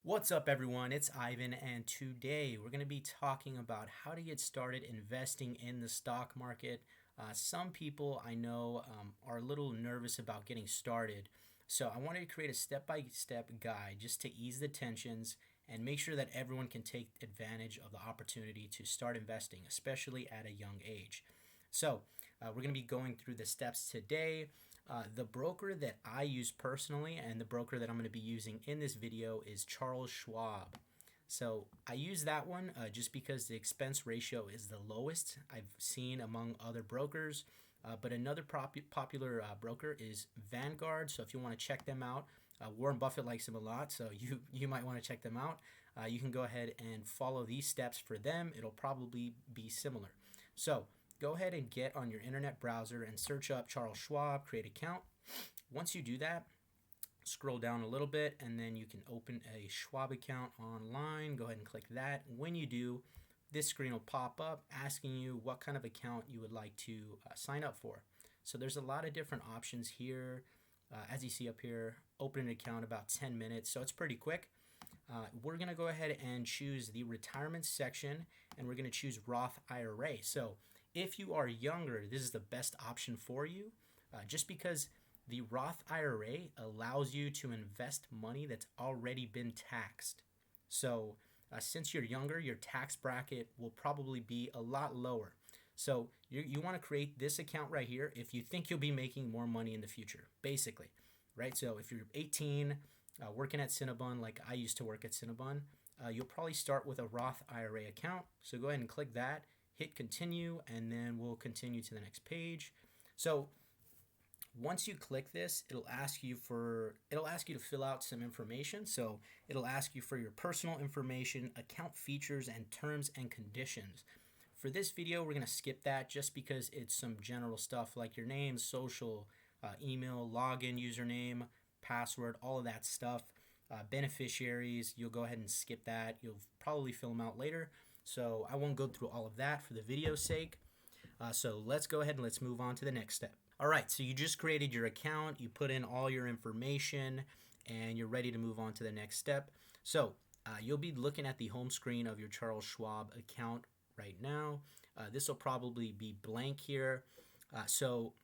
What's up, everyone? It's Ivan, and today we're going to be talking about how to get started investing in the stock market. Some people I know are a little nervous about getting started, so I wanted to create a step-by-step guide just to ease the tensions and make sure that everyone can take advantage of the opportunity to start investing, especially at a young age. So we're going to be going through the steps today. The broker that I use personally and the broker that I'm going to be using in this video is Charles Schwab. So I use that one just because the expense ratio is the lowest I've seen among other brokers. But another popular broker is Vanguard. So if you want to check them out, Warren Buffett likes them a lot, so you might want to check them out. You can go ahead and follow these steps for them. It'll probably be similar. So go ahead and get on your internet browser and search up Charles Schwab, create an account. Once you do that, scroll down a little bit and then you can open a Schwab account online. Go ahead and click that. When you do, this screen will pop up asking you what kind of account you would like to sign up for. So there's a lot of different options here. As you see up here, open an account about 10 minutes, so it's pretty quick. We're going to go ahead and choose the retirement section, and we're going to choose Roth IRA. So if you are younger, this is the best option for you, just because the Roth IRA allows you to invest money that's already been taxed. So since you're younger, your tax bracket will probably be a lot lower. So you want to create this account right here if you think you'll be making more money in the future, basically, right? So if you're 18, working at Cinnabon, like I used to work at Cinnabon, you'll probably start with a Roth IRA account. So go ahead and click that, hit continue, and then we'll continue to the next page. So once you click this, it'll ask you to fill out some information. So it'll ask you for your personal information, account features, and terms and conditions. For this video, we're going to skip that just because it's some general stuff like your name, social, email, login, username, password, all of that stuff. Beneficiaries, you'll go ahead and skip that. You'll probably fill them out later. So I won't go through all of that for the video's sake. So let's go ahead and let's move on to the next step. All right, so you just created your account, you put in all your information, and you're ready to move on to the next step. So you'll be looking at the home screen of your Charles Schwab account right now. This will probably be blank here. So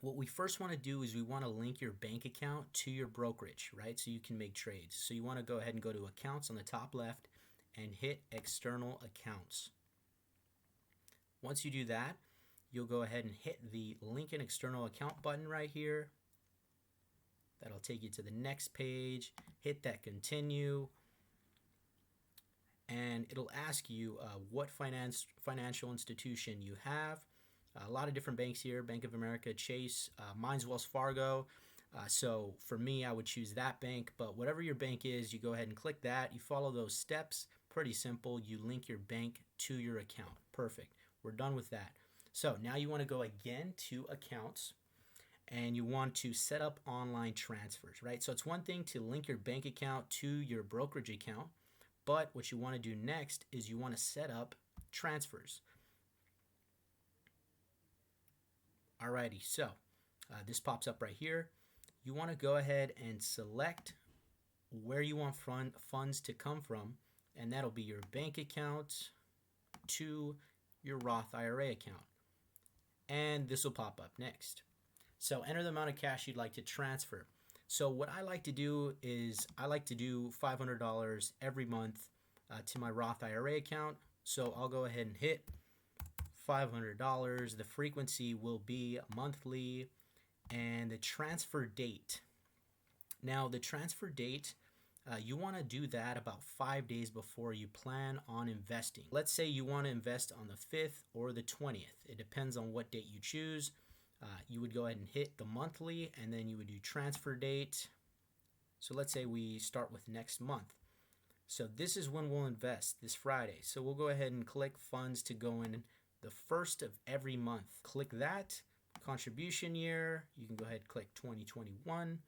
what we first want to do is we want to link your bank account to your brokerage, right? So you can make trades. So you want to go ahead and go to accounts on the top left and hit external accounts. Once you do that, you'll go ahead and hit the link an external account button right here. That'll take you to the next page. Hit that continue. And it'll ask you what financial institution you have. A lot of different banks here, Bank of America, Chase, mine's Wells Fargo. So for me, I would choose that bank, but whatever your bank is, you go ahead and click that. You follow those steps, pretty simple. You link your bank to your account. Perfect. We're done with that. So now you want to go again to accounts and you want to set up online transfers, right? So it's one thing to link your bank account to your brokerage account, but what you want to do next is you want to set up transfers. Alrighty, so this pops up right here. You want to go ahead and select where you want funds to come from, and that'll be your bank account to your Roth IRA account. And this will pop up next. So enter the amount of cash you'd like to transfer. So what I like to do is I like to do $500 every month to my Roth IRA account. So I'll go ahead and hit $500. The frequency will be monthly, and the transfer date. Now the transfer date, you want to do that about 5 days before you plan on investing. Let's say you want to invest on the 5th or the 20th. It depends on what date you choose. You would go ahead and hit the monthly, and then you would do transfer date. So let's say we start with next month. So this is when we'll invest, this Friday. So we'll go ahead and click funds to go in the first of every month. Click that, contribution year. You can go ahead and click 2021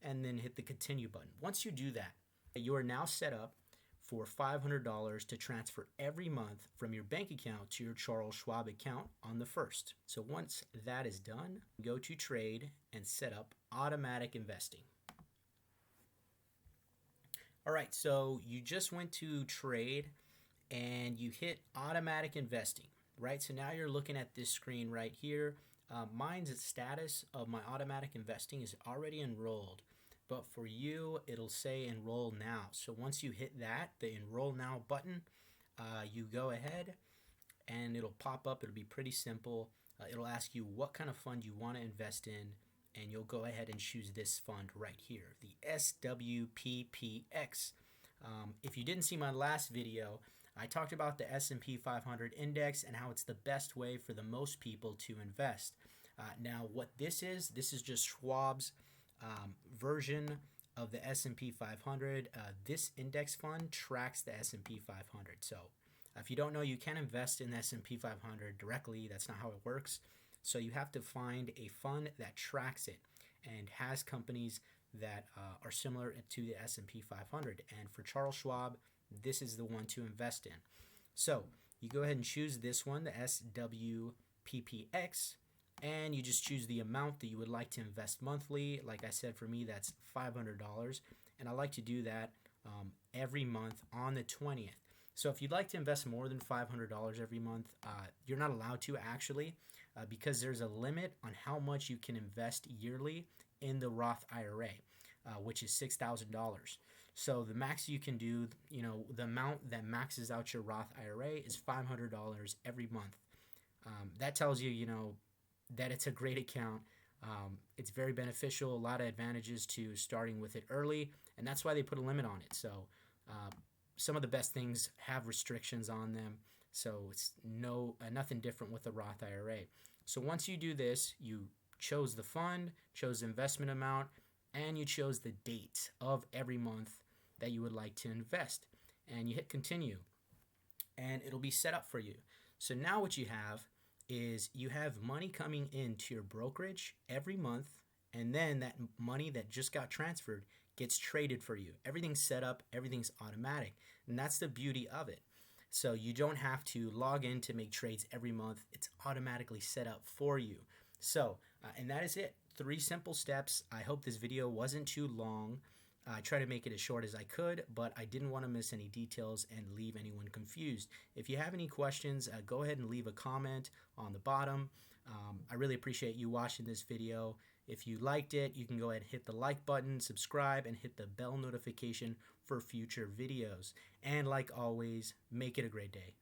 and then hit the continue button. Once you do that, you are now set up for $500 to transfer every month from your bank account to your Charles Schwab account on the 1st. So once that is done, go to trade and set up automatic investing. All right, so you just went to trade and you hit automatic investing, right? So now you're looking at this screen right here. Mine's status of my automatic investing is already enrolled, but for you, it'll say enroll now. So once you hit that, the enroll now button, you go ahead and it'll pop up. It'll be pretty simple. It'll ask you what kind of fund you want to invest in, and you'll go ahead and choose this fund right here, the SWPPX. If you didn't see my last video, I talked about the S&P 500 index and how it's the best way for the most people to invest. Now, what this is just Schwab's version of the S&P 500. This index fund tracks the S&P 500. So if you don't know, you can invest in the S&P 500 directly. That's not how it works. So you have to find a fund that tracks it and has companies that are similar to the S&P 500. And for Charles Schwab, this is the one to invest in. So you go ahead and choose this one, the SWPPX, and you just choose the amount that you would like to invest monthly. Like I said, for me, that's $500. And I like to do that every month on the 20th. So if you'd like to invest more than $500 every month, you're not allowed to actually, because there's a limit on how much you can invest yearly in the Roth IRA, which is $6,000. So the max you can do, the amount that maxes out your Roth IRA is $500 every month. That tells you, that it's a great account. It's very beneficial, a lot of advantages to starting with it early, and that's why they put a limit on it. So some of the best things have restrictions on them, so it's nothing different with the Roth IRA. So once you do this, you chose the fund, chose the investment amount, and you chose the date of every month that you would like to invest. And you hit continue, and it'll be set up for you. So now what you have is you have money coming into your brokerage every month, and then that money that just got transferred gets traded for you. Everything's set up, everything's automatic, and that's the beauty of it. So you don't have to log in to make trades every month. It's automatically set up for you. So, and that is it. 3 simple steps. I hope this video wasn't too long. I try to make it as short as I could, but I didn't want to miss any details and leave anyone confused. If you have any questions, go ahead and leave a comment on the bottom. I really appreciate you watching this video. If you liked it, you can go ahead and hit the like button, subscribe, and hit the bell notification for future videos. And like always, make it a great day.